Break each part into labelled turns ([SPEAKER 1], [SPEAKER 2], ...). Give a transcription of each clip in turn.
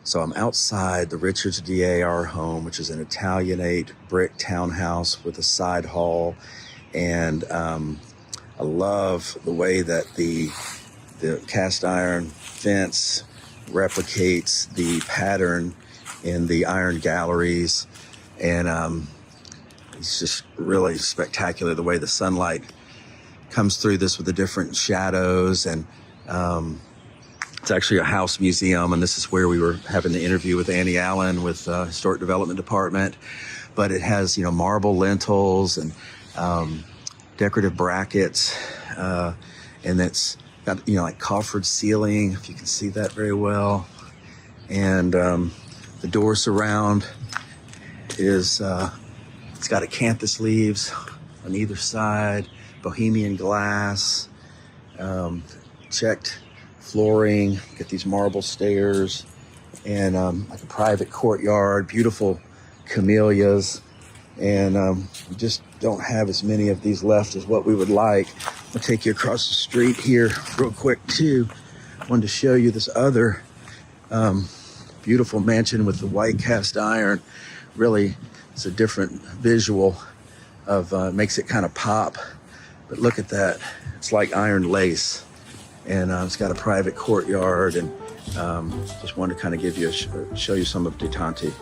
[SPEAKER 1] So I'm outside the Richards DAR home, which is an Italianate brick townhouse with a side hall. And I love the way that the cast iron fence replicates the pattern in the iron galleries. And it's just really spectacular the way the sunlight comes through this with the different shadows. And it's actually a house museum, and this is where we were having the interview with Annie Allen with Historic Development Department. But it has, marble lintels and decorative brackets, and it's got, like coffered ceiling, if you can see that very well. And the door surround is, it's got acanthus leaves on either side, Bohemian glass, checked flooring, get these marble stairs, and like a private courtyard, beautiful camellias. And we just don't have as many of these left as what we would like. I'll take you across the street here real quick too. I wanted to show you this other beautiful mansion with the white cast iron. Really, it's a different visual of, makes it kind of pop. But look at that, it's like iron lace. And it's got a private courtyard, and just wanted to kind of give you show you some of DeTonti.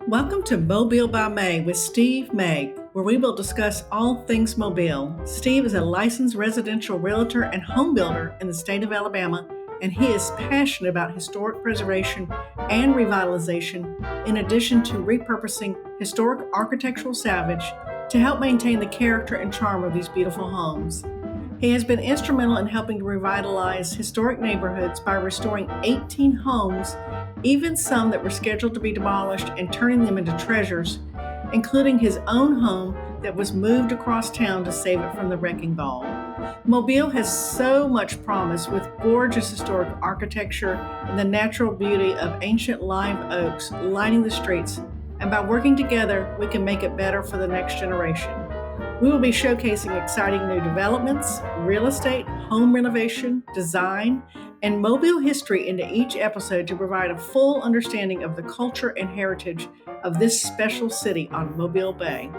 [SPEAKER 2] Welcome to Mobile by May with Steve May, where we will discuss all things Mobile. Steve is a licensed residential realtor and home builder in the state of Alabama, and he is passionate about historic preservation and revitalization, in addition to repurposing historic architectural salvage to help maintain the character and charm of these beautiful homes. He has been instrumental in helping to revitalize historic neighborhoods by restoring 18 homes, even some that were scheduled to be demolished, and turning them into treasures, including his own home that was moved across town to save it from the wrecking ball. Mobile has so much promise with gorgeous historic architecture and the natural beauty of ancient live oaks lining the streets, and by working together, we can make it better for the next generation. We will be showcasing exciting new developments, real estate, home renovation, design, and Mobile history into each episode to provide a full understanding of the culture and heritage of this special city on Mobile Bay.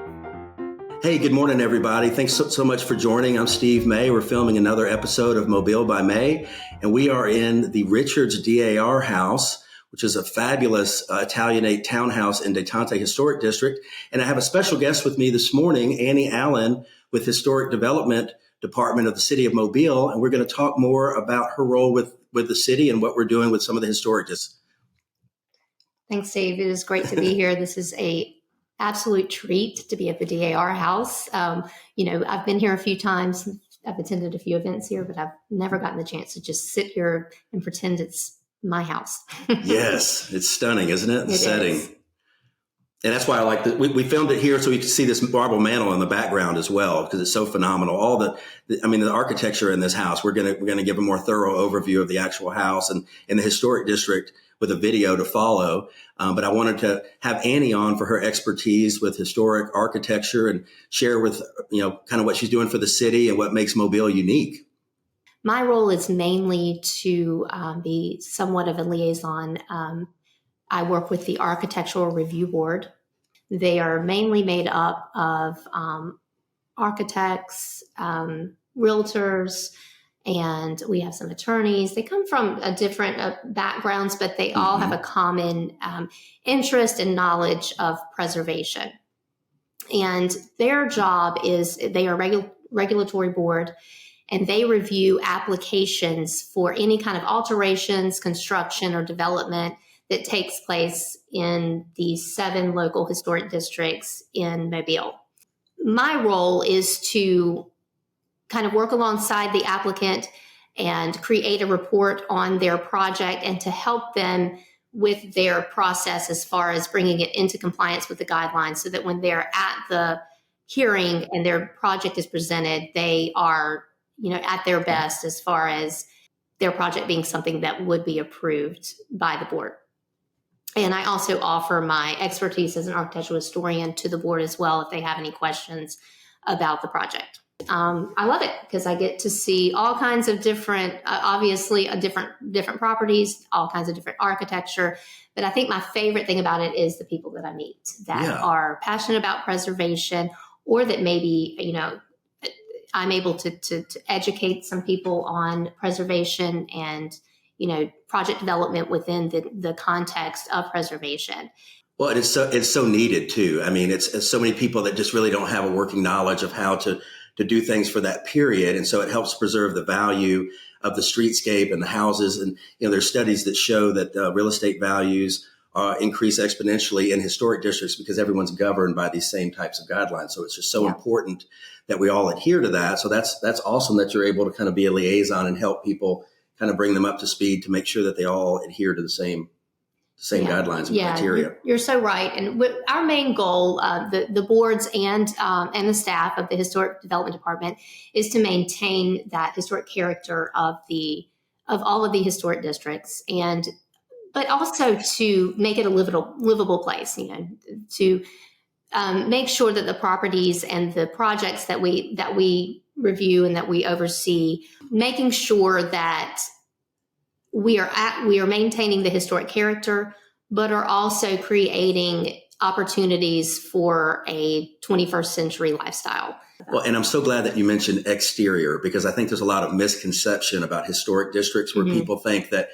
[SPEAKER 3] Hey, good morning, everybody. Thanks so much for joining. I'm Steve May. We're filming another episode of Mobile by May, and we are in the Richards DAR house, which is a fabulous Italianate townhouse in DeTonti Historic District. And I have a special guest with me this morning, Annie Allen with Historic Development Department of the City of Mobile. And we're going to talk more about her role with the city and what we're doing with some of the historicists.
[SPEAKER 4] Thanks, Dave. It is great to be here. This is a absolute treat to be at the DAR house. I've been here a few times. I've attended a few events here, but I've never gotten the chance to just sit here and pretend it's my house.
[SPEAKER 3] Yes, it's stunning, isn't it? The setting.
[SPEAKER 4] Is.
[SPEAKER 3] And that's why I like that. We filmed it here so we can see this marble mantle in the background as well, because it's so phenomenal. All the architecture in this house, we're gonna give a more thorough overview of the actual house and in the historic district with a video to follow. But I wanted to have Annie on for her expertise with historic architecture and share with, kind of what she's doing for the city and what makes Mobile unique.
[SPEAKER 4] My role is mainly to be somewhat of a liaison. I work with the Architectural Review Board. They are mainly made up of architects, realtors, and we have some attorneys. They come from different backgrounds, but they all have a common interest and knowledge of preservation. And their job is they are regulatory board, and they review applications for any kind of alterations, construction, or development that takes place in these 7 local historic districts in Mobile. My role is to kind of work alongside the applicant and create a report on their project and to help them with their process as far as bringing it into compliance with the guidelines, so that when they're at the hearing and their project is presented, they are at their best as far as their project being something that would be approved by the board. And I also offer my expertise as an architectural historian to the board as well if they have any questions about the project. I love it because I get to see all kinds of different, different properties, all kinds of different architecture. But I think my favorite thing about it is the people that I meet that are passionate about preservation, or that maybe, I'm able to educate some people on preservation and, project development within the context of preservation.
[SPEAKER 3] Well, and it's so needed too. I mean, it's so many people that just really don't have a working knowledge of how to do things for that period. And so it helps preserve the value of the streetscape and the houses. And, there's studies that show that real estate values increase exponentially in historic districts because everyone's governed by these same types of guidelines. So it's just so important that we all adhere to that. So that's awesome that you're able to kind of be a liaison and help people kind of bring them up to speed to make sure that they all adhere to the same guidelines and criteria.
[SPEAKER 4] You're so right. And our main goal, the boards and the staff of the Historic Development Department, is to maintain that historic character of all of the historic districts, but also to make it a livable place. To make sure that the properties and the projects that we review and that we oversee, making sure that we are maintaining the historic character, but are also creating opportunities for a 21st century lifestyle.
[SPEAKER 3] Well, and I'm so glad that you mentioned exterior, because I think there's a lot of misconception about historic districts where people think that,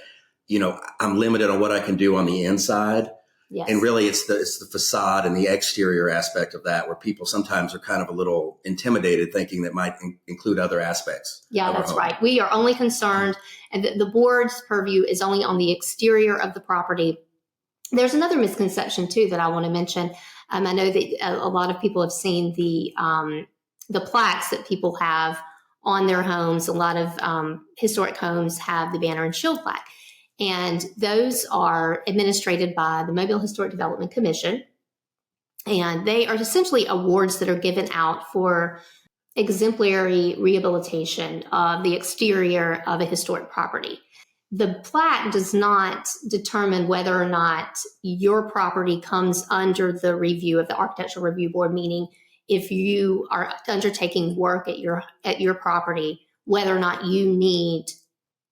[SPEAKER 3] I'm limited on what I can do on the inside.
[SPEAKER 4] Yes.
[SPEAKER 3] And really it's the facade and the exterior aspect of that where people sometimes are kind of a little intimidated, thinking that might include other aspects.
[SPEAKER 4] Yeah, that's right. We are only concerned, and the board's purview is only on the exterior of the property. There's another misconception too that I want to mention. I know that a lot of people have seen the plaques that people have on their homes. A lot of historic homes have the banner and shield plaque. And those are administered by the Mobile Historic Development Commission. And they are essentially awards that are given out for exemplary rehabilitation of the exterior of a historic property. The plaque does not determine whether or not your property comes under the review of the Architectural Review Board, meaning if you are undertaking work at your property, whether or not you need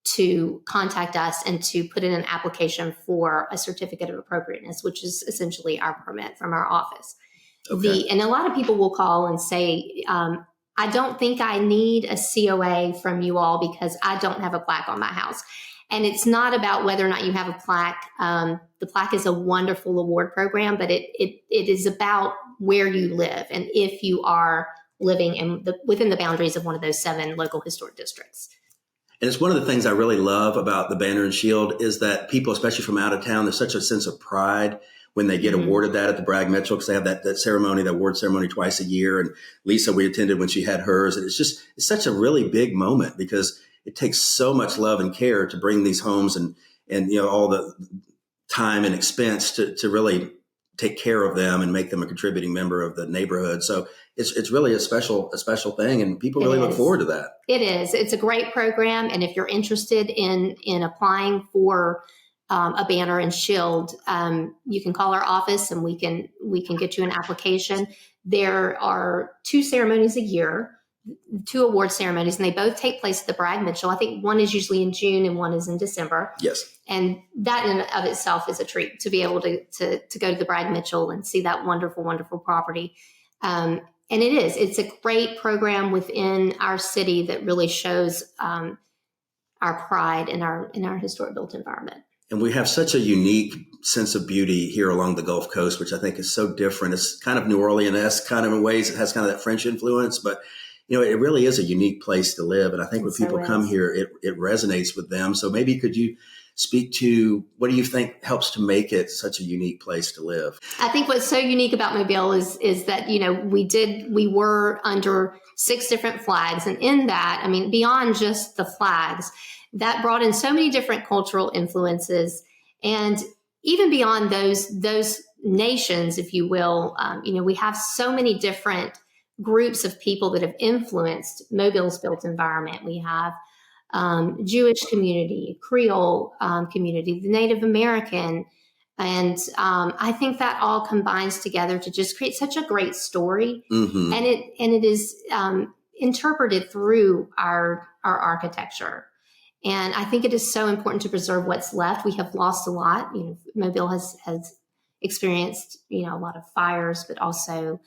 [SPEAKER 4] to contact us and to put in an application for a certificate of appropriateness, which is essentially our permit from our office.
[SPEAKER 3] Okay.
[SPEAKER 4] And a lot of people will call and say, I don't think I need a COA from you all because I don't have a plaque on my house. And it's not about whether or not you have a plaque. The plaque is a wonderful award program, but it is about where you live and if you are living within the boundaries of one of those 7 local historic districts.
[SPEAKER 3] And it's one of the things I really love about the Banner and Shield is that people, especially from out of town, there's such a sense of pride when they get awarded that at the Bragg Mitchell, because they have that ceremony, that award ceremony twice a year. And Lisa, we attended when she had hers. And it's such a really big moment because it takes so much love and care to bring these homes and all the time and expense to really take care of them and make them a contributing member of the neighborhood. So it's really a special thing, and people really look forward to that.
[SPEAKER 4] It is. It's a great program, and if you're interested in applying for a banner and shield, you can call our office and we can get you an application. There are 2 ceremonies a year, 2 award ceremonies, and they both take place at the Bragg Mitchell. I think one is usually in June and one is in December.
[SPEAKER 3] Yes.
[SPEAKER 4] And that in and of itself is a treat to be able to go to the Bragg Mitchell and see that wonderful, wonderful property. And it's a great program within our city that really shows our pride in our historic built environment.
[SPEAKER 3] And we have such a unique sense of beauty here along the Gulf Coast, which I think is so different. It's kind of New Orleans-esque kind of in ways. It has kind of that French influence, but it really is a unique place to live. And I think when people come here, it resonates with them. So maybe could you speak to what do you think helps to make it such a unique place to live?
[SPEAKER 4] I think what's so unique about Mobile is that, we were under 6 different flags. And in that, beyond just the flags, that brought in so many different cultural influences. And even beyond those nations, if you will, we have so many different groups of people that have influenced Mobile's built environment. We have Jewish community, Creole community, the Native American. And I think that all combines together to just create such a great story. Mm-hmm. And interpreted through our architecture. And I think it is so important to preserve what's left. We have lost a lot. Mobile has experienced, a lot of fires, but also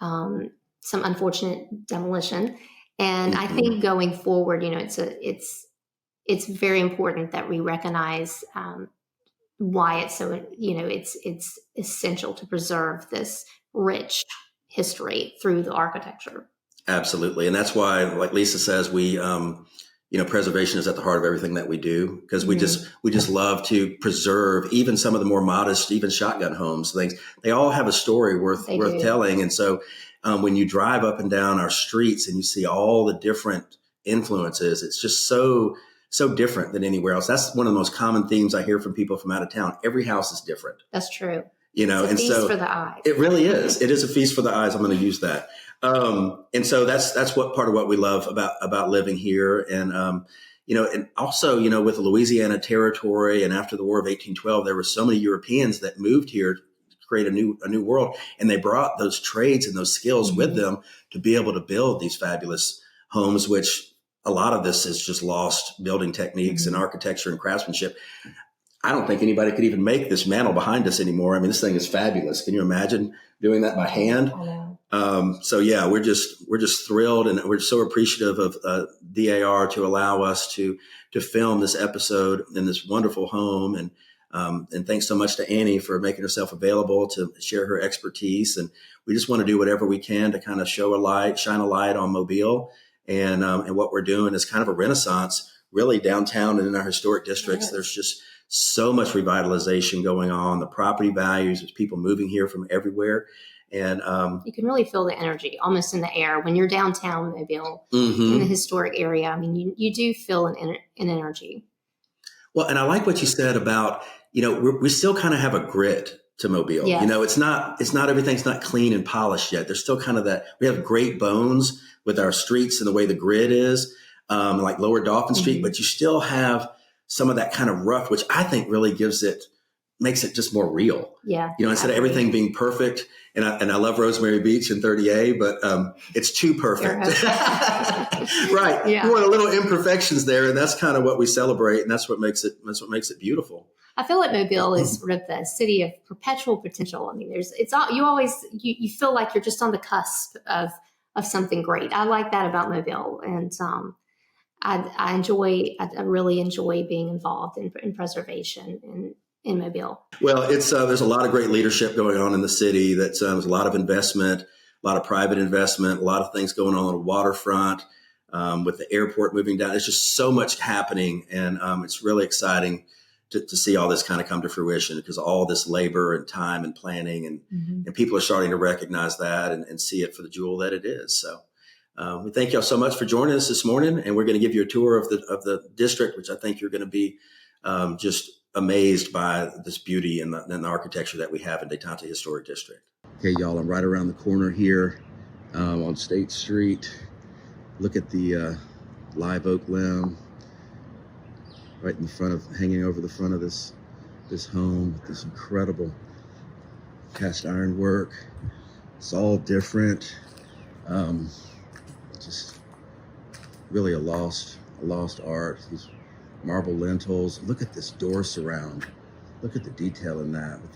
[SPEAKER 4] some unfortunate demolition. And I think going forward, it's very important that we recognize why it's so, it's essential to preserve this rich history through the architecture.
[SPEAKER 3] Absolutely. And that's why, like Lisa says, we, preservation is at the heart of everything that we do, because we just love to preserve even some of the more modest, even shotgun homes, things. They all have a story worth telling. And so when you drive up and down our streets and you see all the different influences, it's just so different than anywhere else. That's one of the most common themes I hear from people from out of town. Every house is different.
[SPEAKER 4] That's true.
[SPEAKER 3] It's a
[SPEAKER 4] feast for the eyes.
[SPEAKER 3] It really is. It is a feast for the eyes. I'm going to use that. And so that's what part of what we love about living here. And, and also, with the Louisiana Territory, and after the War of 1812, there were so many Europeans that moved here to create a new world. And they brought those trades and those skills with them to be able to build these fabulous homes, which a lot of this is just lost building techniques and architecture and craftsmanship. I don't think anybody could even make this mantle behind us anymore. I mean, this thing is fabulous. Can you imagine doing that by hand? So yeah, we're just thrilled, and we're so appreciative of DAR to allow us to film this episode in this wonderful home. And thanks so much to Annie for making herself available to share her expertise. And we just want to do whatever we can to kind of shine a light on Mobile. And what we're doing is kind of a renaissance, really, downtown and in our historic districts. Yes. There's just so much revitalization going on. The property values, there's people moving here from everywhere. And
[SPEAKER 4] you can really feel the energy almost in the air when you're downtown Mobile in the historic area. I mean, you do feel an energy. Well,
[SPEAKER 3] and I like what you said about, we still kind of have a grit to Mobile. Yes. It's not everything's not clean and polished yet. There's still kind of that. We have great bones with our streets and the way the grid is, like Lower Dolphin Street, but you still have some of that kind of rough, which I think really makes it just more real.
[SPEAKER 4] Yeah.
[SPEAKER 3] Instead of everything being perfect. And I love Rosemary Beach and 30A, but it's too perfect. Right. Yeah. You want a little imperfections there, and that's kind of what we celebrate, and that's what makes it beautiful.
[SPEAKER 4] I feel like Mobile is sort of the city of perpetual potential. I mean, you feel like you're just on the cusp of something great. I like that about Mobile, and I really enjoy being involved in preservation in Mobile.
[SPEAKER 3] Well, it's there's a lot of great leadership going on in the city. There's a lot of investment, a lot of private investment, a lot of things going on the waterfront, with the airport moving down. It's just so much happening, and it's really exciting to see all this kind of come to fruition, because all this labor and time and planning and people are starting to recognize that and see it for the jewel that it is. So we thank y'all so much for joining us this morning, and we're going to give you a tour of the district, which I think you're going to be just amazed by this beauty and the architecture that we have in DeTonti Historic District. Okay, y'all, I'm right around the corner here on State Street. Look at the live oak limb right in front hanging over the front of this home with this incredible cast iron work. It's all different. Just really a lost art. These marble lintels. Look at this door surround. Look at the detail in that with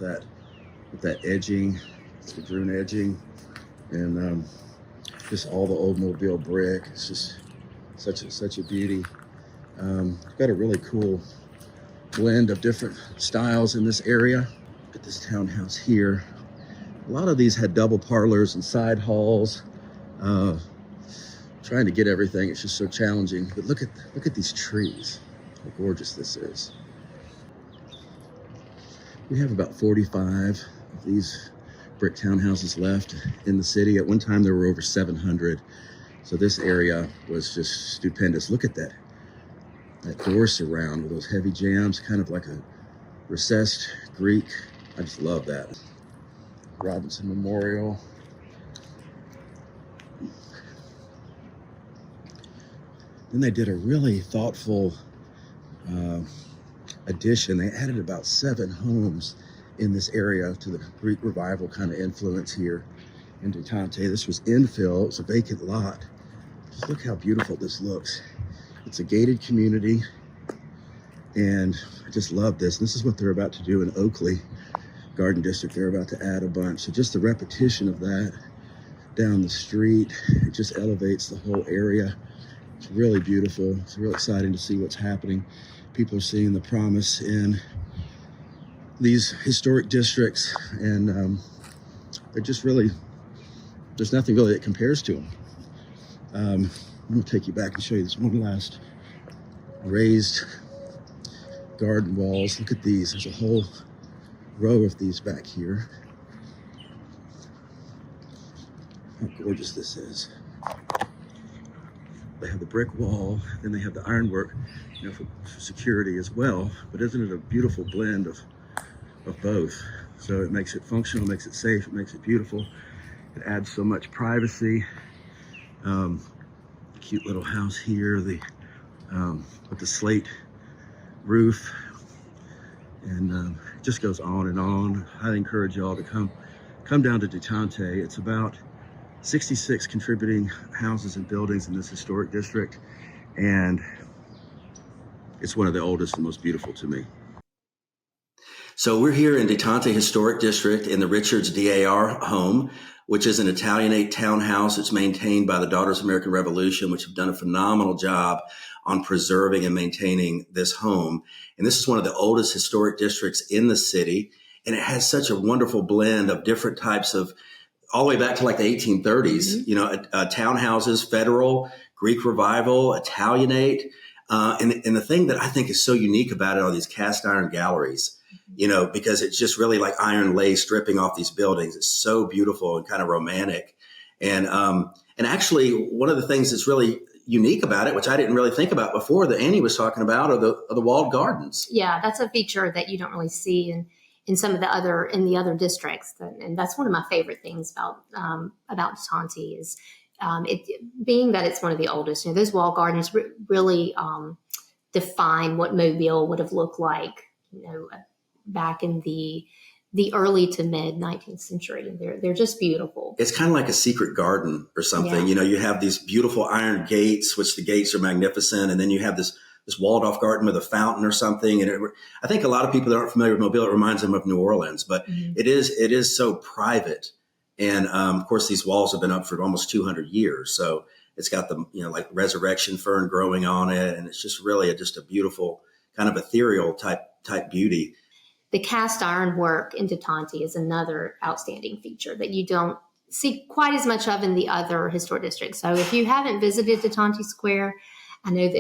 [SPEAKER 3] that edging, the Drewn edging, and just all the old Mobile brick. It's just such a beauty. We've got a really cool blend of different styles in this area. Look at this townhouse here. A lot of these had double parlors and side halls. Trying to get everything, it's just so challenging. But look at these trees. How gorgeous this is. We have about 45 of these brick townhouses left in the city. At one time, there were over 700. So this area was just stupendous. Look at that door surround with those heavy jambs, kind of like a recessed Greek. I just love that. Robinson Memorial. Then they did a really thoughtful addition. They added about 7 homes in this area to the Greek Revival kind of influence here in DeTonti. This was infill. It was a vacant lot.
[SPEAKER 1] Just look how beautiful this looks. It's a gated community, and I just love this. This is what they're about to do in Oakley Garden District. They're about to add a bunch. So just the repetition of that down the street, it just elevates the whole area. It's really beautiful. It's real exciting to see what's happening. People are seeing the promise in these historic districts, and they're just really, there's nothing really that compares to them. I'm going to take you back and show you this one last raised garden walls. Look at these. There's a whole row of these back here. How gorgeous this is. They have the brick wall, then they have the ironwork, for security as well. But isn't it a beautiful blend of both? So it makes it functional, makes it safe, it makes it beautiful. It adds so much privacy. Cute little house here, with the slate roof, and it just goes on and on. I encourage y'all to come down to DeTonti. It's about 66 contributing houses and buildings in this historic district, and it's one of the oldest and most beautiful to me.
[SPEAKER 3] So we're here in DeTonti Historic District in the Richards DAR home, which is an Italianate townhouse. It's maintained by the Daughters of American Revolution, which have done a phenomenal job on preserving and maintaining this home. And this is one of the oldest historic districts in the city. And it has such a wonderful blend of different types of, all the way back to like the 1830s, townhouses, federal, Greek Revival, Italianate. And the thing that I think is so unique about it are these cast iron galleries, because it's just really like iron lace dripping off these buildings. It's so beautiful and kind of romantic. And actually one of the things that's really unique about it, which I didn't really think about before, that Annie was talking about, are the walled gardens.
[SPEAKER 4] Yeah, that's a feature that you don't really see in some of the other districts. And that's one of my favorite things about DeTonti is it being that it's one of the oldest. Those wall gardens really define what Mobile would have looked like, back in the early to mid 19th century. They're just beautiful. It's
[SPEAKER 3] kind of like a secret garden or something. Yeah. You have these beautiful iron gates, which the gates are magnificent, and then you have this walled off garden with a fountain or something. And I think a lot of people that aren't familiar with Mobile, it reminds them of New Orleans, but it is so private. And of course, these walls have been up for almost 200 years. So it's got the like resurrection fern growing on it, and it's just really just a beautiful kind of ethereal type beauty.
[SPEAKER 4] The cast iron work in DeTonti is another outstanding feature that you don't see quite as much of in the other historic districts. So if you haven't visited DeTonti Square, I know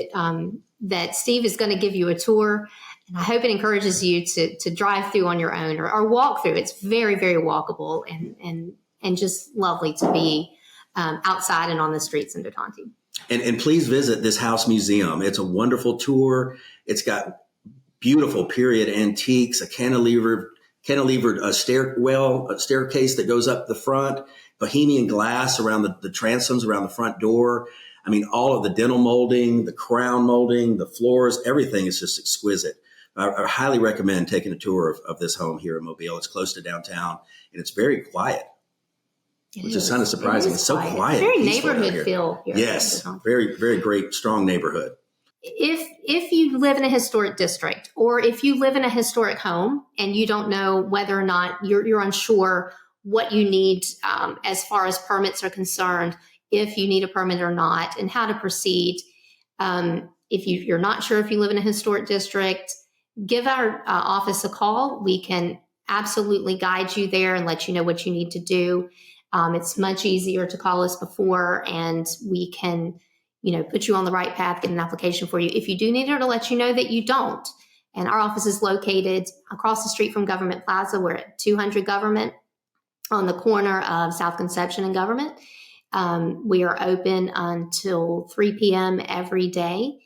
[SPEAKER 4] that Steve is going to give you a tour, and I hope it encourages you to drive through on your own or walk through. It's very, very walkable and just lovely to be outside and on the streets in DeTonti.
[SPEAKER 3] And please visit this house museum. It's a wonderful tour. It's got beautiful period antiques, a cantilevered staircase that goes up the front, Bohemian glass around the transoms around the front door. I mean, all of the dental molding, the crown molding, the floors, everything is just exquisite. I highly recommend taking a tour of this home here in Mobile. It's close to downtown, and it's very quiet, which is kind of surprising. It's so quiet.
[SPEAKER 4] Very neighborhood feel here.
[SPEAKER 3] Yes, very, very great, strong neighborhood.
[SPEAKER 4] If you live in a historic district, or if you live in a historic home and you don't know whether or not you're unsure what you need as far as permits are concerned, if you need a permit or not, and how to proceed, if you're not sure if you live in a historic district, give our office a call. We can absolutely guide you there and let you know what you need to do. It's much easier to call us before, and we can put you on the right path, get an application for you. If you do need it, to let you know that you don't. And our office is located across the street from Government Plaza. We're at 200 Government on the corner of South Conception and Government. We are open until 3 p.m. every day.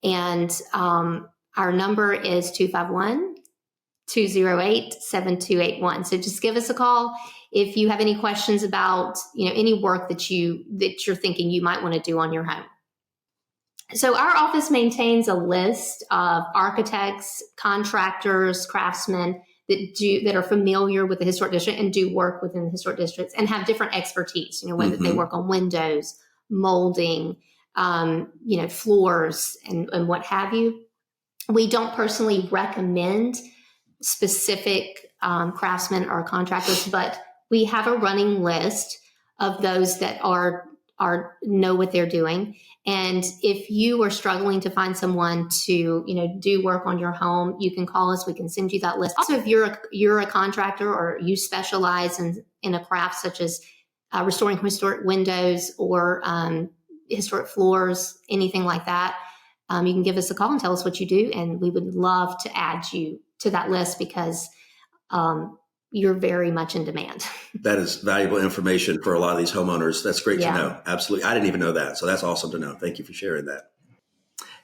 [SPEAKER 4] And our number is 251-208-7281. So just give us a call if you have any questions about any work that you're thinking you might want to do on your home. So our office maintains a list of architects, contractors, craftsmen that are familiar with the historic district and do work within the historic districts and have different expertise, whether they work on windows, molding, floors and what have you. We don't personally recommend specific craftsmen or contractors, but we have a running list of those that are know what they're doing. And if you are struggling to find someone to, do work on your home, you can call us. We can send you that list. Also, if you're a contractor or you specialize in a craft such as restoring historic windows or historic floors, anything like that, you can give us a call and tell us what you do, and we would love to add you to that list because you're very much in demand.
[SPEAKER 3] That is valuable information for a lot of these homeowners. That's great to
[SPEAKER 4] Yeah.
[SPEAKER 3] know. Absolutely. I didn't even know that. So that's awesome to know. Thank you for sharing that.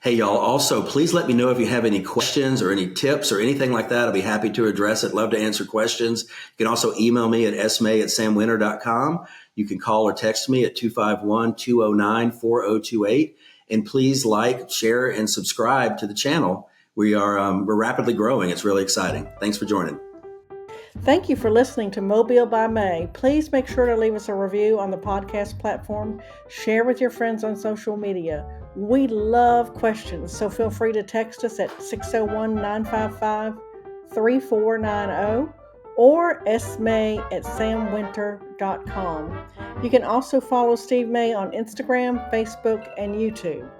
[SPEAKER 3] Hey, y'all. Also, please let me know if you have any questions or any tips or anything like that. I'll be happy to address it. Love to answer questions. You can also email me at smay@samwinter.com. You can call or text me at 251-209-4028. And please like, share, and subscribe to the channel. We're rapidly growing. It's really exciting. Thanks for joining.
[SPEAKER 2] Thank you for listening to Mobile by May. Please make sure to leave us a review on the podcast platform. Share with your friends on social media. We love questions, so feel free to text us at 601-955-3490 or smay@samwinter.com. You can also follow Steve May on Instagram, Facebook, and YouTube.